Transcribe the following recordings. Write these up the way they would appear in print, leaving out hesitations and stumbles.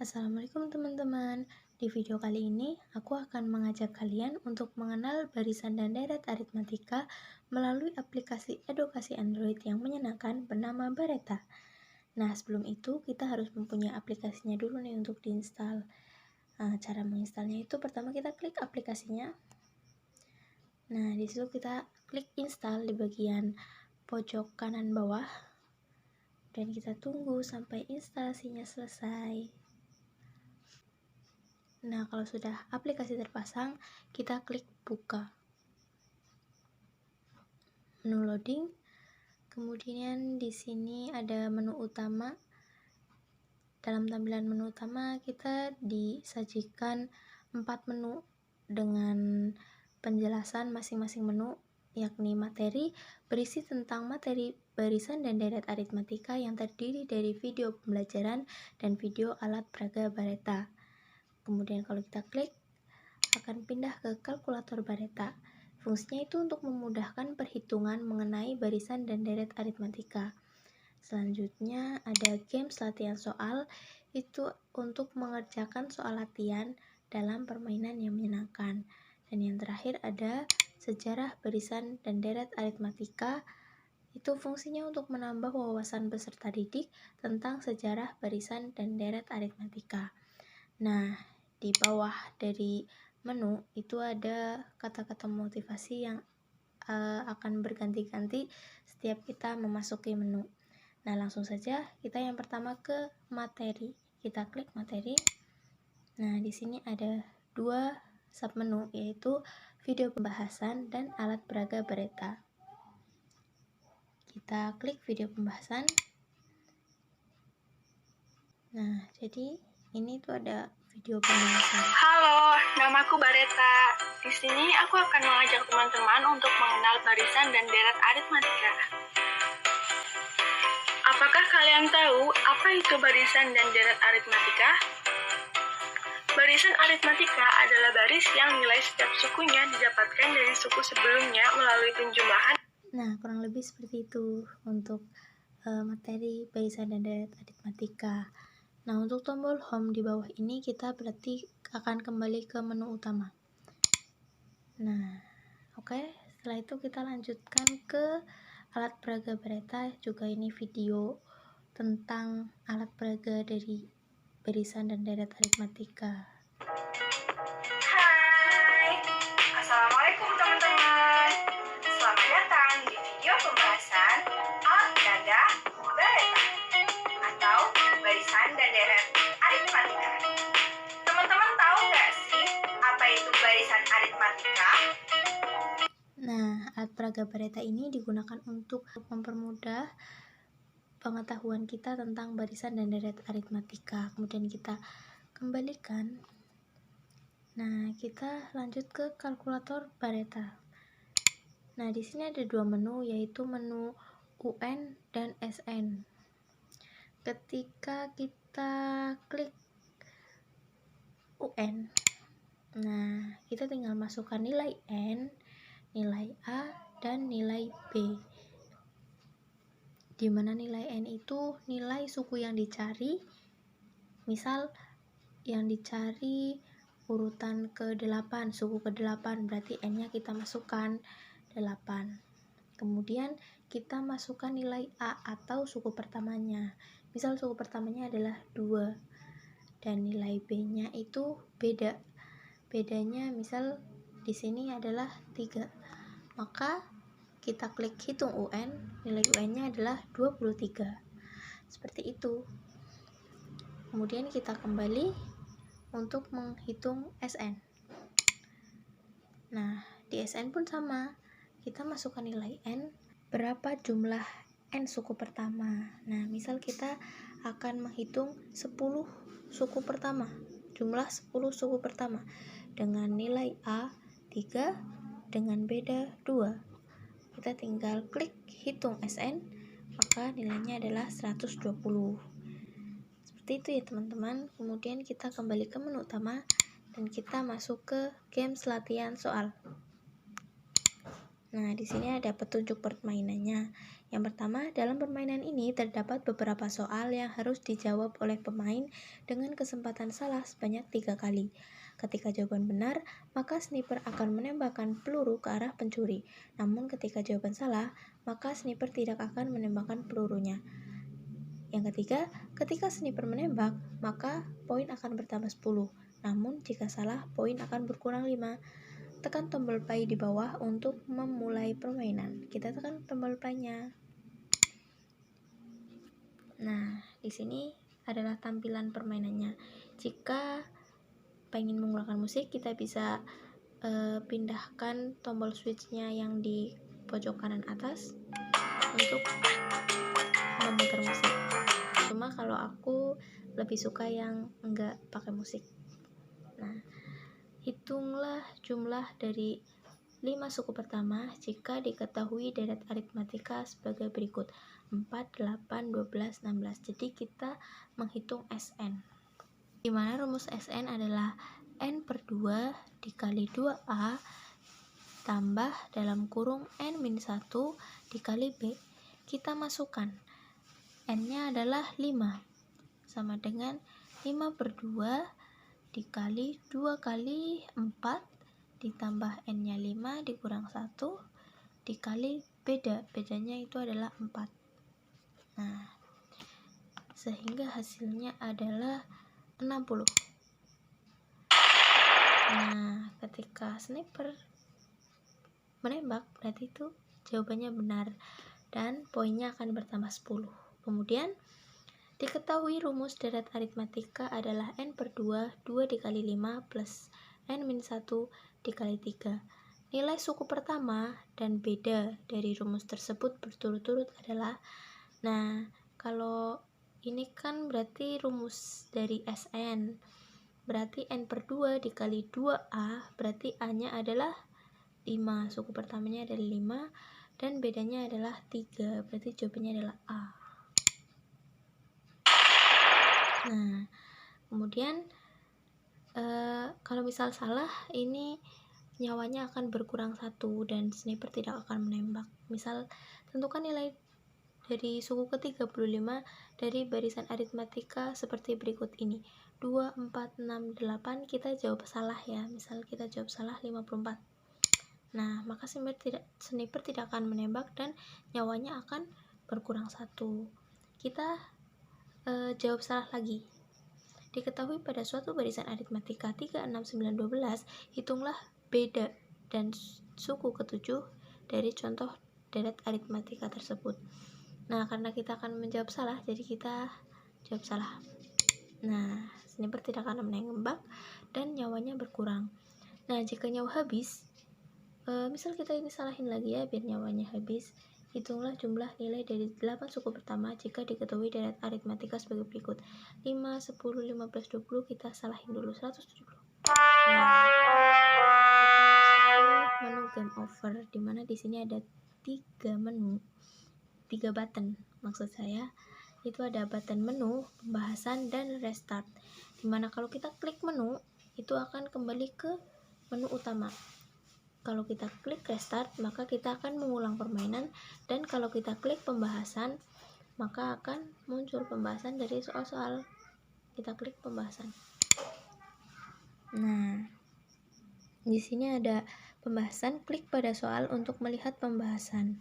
Assalamualaikum teman-teman. Di video kali ini, aku akan mengajak kalian untuk mengenal barisan dan deret aritmatika melalui aplikasi edukasi Android yang menyenangkan bernama Bareta. Nah, sebelum itu kita harus mempunyai aplikasinya dulu nih untuk diinstal. Cara menginstalnya itu pertama kita klik aplikasinya. Nah, di situ kita klik install di bagian pojok kanan bawah. Dan kita tunggu sampai instalasinya selesai. Nah, kalau sudah aplikasi terpasang, kita klik buka. Menu loading. Kemudian di sini ada menu utama. Dalam tampilan menu utama, kita disajikan 4 menu dengan penjelasan masing-masing menu, yakni materi, berisi tentang materi barisan dan deret aritmatika yang terdiri dari video pembelajaran dan video alat peraga Bareta. Kemudian kalau kita klik, akan pindah ke kalkulator Bareta. Fungsinya itu untuk memudahkan perhitungan mengenai barisan dan deret aritmatika. Selanjutnya ada games latihan soal, itu untuk mengerjakan soal latihan dalam permainan yang menyenangkan. Dan yang terakhir ada sejarah barisan dan deret aritmatika, itu fungsinya untuk menambah wawasan peserta didik tentang sejarah barisan dan deret aritmatika. Nah, di bawah dari menu itu ada kata-kata motivasi yang akan berganti-ganti setiap kita memasuki menu. Nah, langsung saja kita yang pertama ke materi. Kita klik materi. Nah, di sini ada 2 submenu, yaitu video pembahasan dan alat peraga Bareta. Kita klik video pembahasan. Nah, jadi ini tuh ada video pembahasan. Halo, namaku Bareta. Di sini aku akan mengajak teman-teman untuk mengenal barisan dan deret aritmatika. Apakah kalian tahu apa itu barisan dan deret aritmatika? Barisan aritmatika adalah baris yang nilai setiap sukunya didapatkan dari suku sebelumnya melalui penjumlahan. Nah, kurang lebih seperti itu untuk materi barisan dan deret aritmatika. Nah, untuk tombol home di bawah ini kita berarti akan kembali ke menu utama. Nah, oke. Setelah itu kita lanjutkan ke alat peraga Bareta. Juga ini video tentang alat peraga dari barisan dan deret aritmatika. Hai, Assalamualaikum teman-teman. Selamat datang di video pembahasan alat peraga Bareta atau barisan dan deret aritmatika. Teman-teman tahu nggak sih apa itu barisan aritmatika? Nah, alat peraga Bareta ini digunakan untuk mempermudah pengetahuan kita tentang barisan dan deret aritmatika. Kemudian kita kembalikan. Nah, kita lanjut ke kalkulator Bareta. Nah, di sini ada 2 menu, yaitu menu UN dan SN. Ketika kita klik UN, nah, kita tinggal masukkan nilai N, nilai A, dan nilai B. Di mana nilai N itu nilai suku yang dicari. Misal yang dicari urutan ke-8, suku ke-8, berarti N-nya kita masukkan 8. Kemudian kita masukkan nilai A atau suku pertamanya. Misal suku pertamanya adalah 2 dan nilai B-nya itu beda. Bedanya misal di sini adalah 3. Maka kita klik hitung UN, nilai UN-nya adalah 23. Seperti itu. Kemudian kita kembali untuk menghitung SN. Nah, di SN pun sama. Kita masukkan nilai N, berapa jumlah N suku pertama. Nah, misal kita akan menghitung 10 suku pertama. Jumlah 10 suku pertama. Dengan nilai A 3, dengan beda 2. Kita tinggal klik hitung SN, maka nilainya adalah 120. Seperti itu ya teman-teman. Kemudian kita kembali ke menu utama dan kita masuk ke games latihan soal. Nah, di sini ada petunjuk permainannya. Yang pertama, dalam permainan ini terdapat beberapa soal yang harus dijawab oleh pemain dengan kesempatan salah sebanyak 3 kali. Ketika jawaban benar, maka sniper akan menembakkan peluru ke arah pencuri. Namun ketika jawaban salah, maka sniper tidak akan menembakkan pelurunya. Yang ketiga, ketika sniper menembak, maka poin akan bertambah 10. Namun jika salah, poin akan berkurang 5. Tekan tombol play di bawah untuk memulai permainan. Kita tekan tombol play-nya. Nah, di sini adalah tampilan permainannya. Jika pengen menggunakan musik, kita bisa pindahkan tombol switch-nya yang di pojok kanan atas untuk memutar musik. Cuma kalau aku lebih suka yang enggak pakai musik. Nah, hitunglah jumlah dari 5 suku pertama jika diketahui deret aritmatika sebagai berikut: 4, 8, 12, 16. Jadi kita menghitung SN, di mana rumus SN adalah N/2 dikali 2A tambah dalam kurung N-1 dikali B. Kita masukkan N-nya adalah 5, sama dengan 5/2 dikali 2 kali 4 ditambah N-nya 5 dikurang 1 dikali bedanya itu adalah 4. Nah, sehingga hasilnya adalah 60. Nah, ketika sniper menembak, berarti itu jawabannya benar dan poinnya akan bertambah 10. Kemudian diketahui rumus deret aritmatika adalah N/2 2 dikali 5 plus N-1 dikali 3. Nilai suku pertama dan beda dari rumus tersebut berturut-turut adalah, nah, kalau ini kan berarti rumus dari SN, berarti N/2 dikali 2A, berarti A-nya adalah 5, suku pertamanya adalah 5 dan bedanya adalah 3, berarti jawabannya adalah A. Nah, kemudian kalau misal salah, ini nyawanya akan berkurang 1 dan sniper tidak akan menembak. Misal, tentukan nilai dari suku ke-35 dari barisan aritmatika seperti berikut ini: 2, 4, 6, 8. Kita jawab salah ya, misal kita jawab salah 54. Nah, maka sniper tidak akan menembak dan nyawanya akan berkurang 1. Kita jawab salah lagi. Diketahui pada suatu barisan aritmatika 3, 6, 9, 12, hitunglah beda dan suku ke-7 dari contoh deret aritmatika tersebut. Nah, karena kita akan menjawab salah, jadi kita jawab salah. Nah, sniper tidak akan menembak dan nyawanya berkurang. Nah, jika nyawa habis, misal kita ini salahin lagi ya biar nyawanya habis, hitunglah jumlah nilai dari 8 suku pertama jika diketahui deret aritmatika sebagai berikut: 5, 10, 15, 20. Kita salahin dulu 170. Nah, kita masuk ke menu game over, dimana di sini ada 3 menu, 3 button maksud saya. Itu ada button menu, pembahasan, dan restart. Dimana kalau kita klik menu, itu akan kembali ke menu utama. Kalau kita klik restart, maka kita akan mengulang permainan, dan kalau kita klik pembahasan, maka akan muncul pembahasan dari soal-soal. Kita klik pembahasan. Nah, di sini ada pembahasan, klik pada soal untuk melihat pembahasan.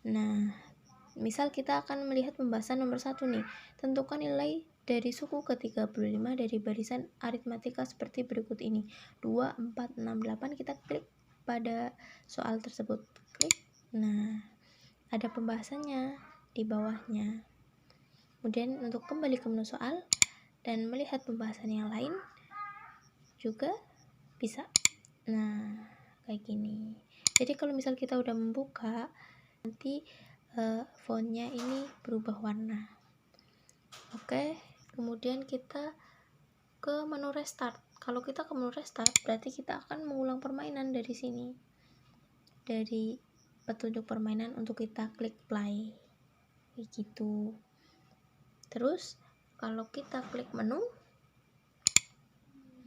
Nah, misal kita akan melihat pembahasan nomor 1 nih. Tentukan nilai dari suku ke-35 dari barisan aritmatika seperti berikut ini: 2, 4, 6, 8. Kita klik pada soal tersebut. Klik. Nah, ada pembahasannya di bawahnya. Kemudian untuk kembali ke menu soal dan melihat pembahasan yang lain juga bisa. Nah, kayak gini. Jadi kalau misal kita udah membuka, nanti fontnya ini berubah warna. Oke, kemudian kita ke menu restart. Kalau kita ke menu restart, berarti kita akan mengulang permainan dari sini, dari petunjuk permainan untuk kita klik play, kayak gitu. Terus kalau kita klik menu,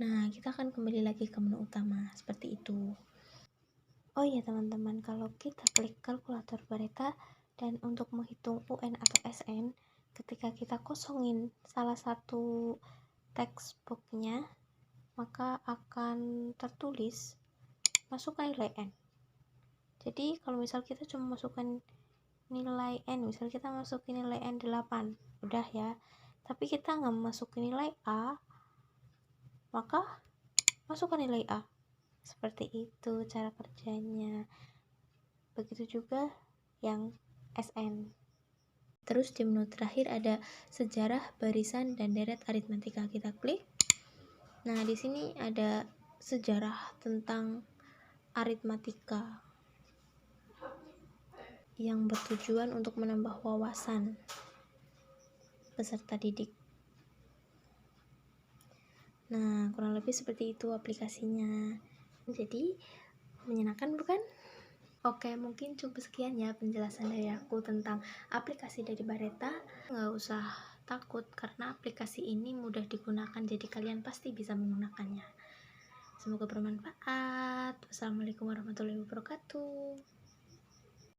nah kita akan kembali lagi ke menu utama seperti itu. Oh iya teman-teman, kalau kita klik kalkulator Bareta, Dan untuk menghitung UN atau SN, ketika kita kosongin salah satu textbooknya, maka akan tertulis masukkan nilai N. Jadi kalau misal kita cuma masukkan nilai N, misal kita masukin nilai N 8, udah ya. Tapi kita nggak masukin nilai A, maka masukkan nilai A. Seperti itu cara kerjanya. Begitu juga yang SN. Terus di menu terakhir ada sejarah, barisan, dan deret aritmatika. Kita klik. Nah, di sini ada sejarah tentang aritmatika yang bertujuan untuk menambah wawasan peserta didik. Nah, kurang lebih seperti itu aplikasinya. Jadi, menyenangkan bukan? Oke, mungkin cukup sekian ya penjelasan dari aku tentang aplikasi dari Bareta. Nggak usah takut karena aplikasi ini mudah digunakan, jadi kalian pasti bisa menggunakannya. Semoga bermanfaat. Wassalamualaikum warahmatullahi wabarakatuh.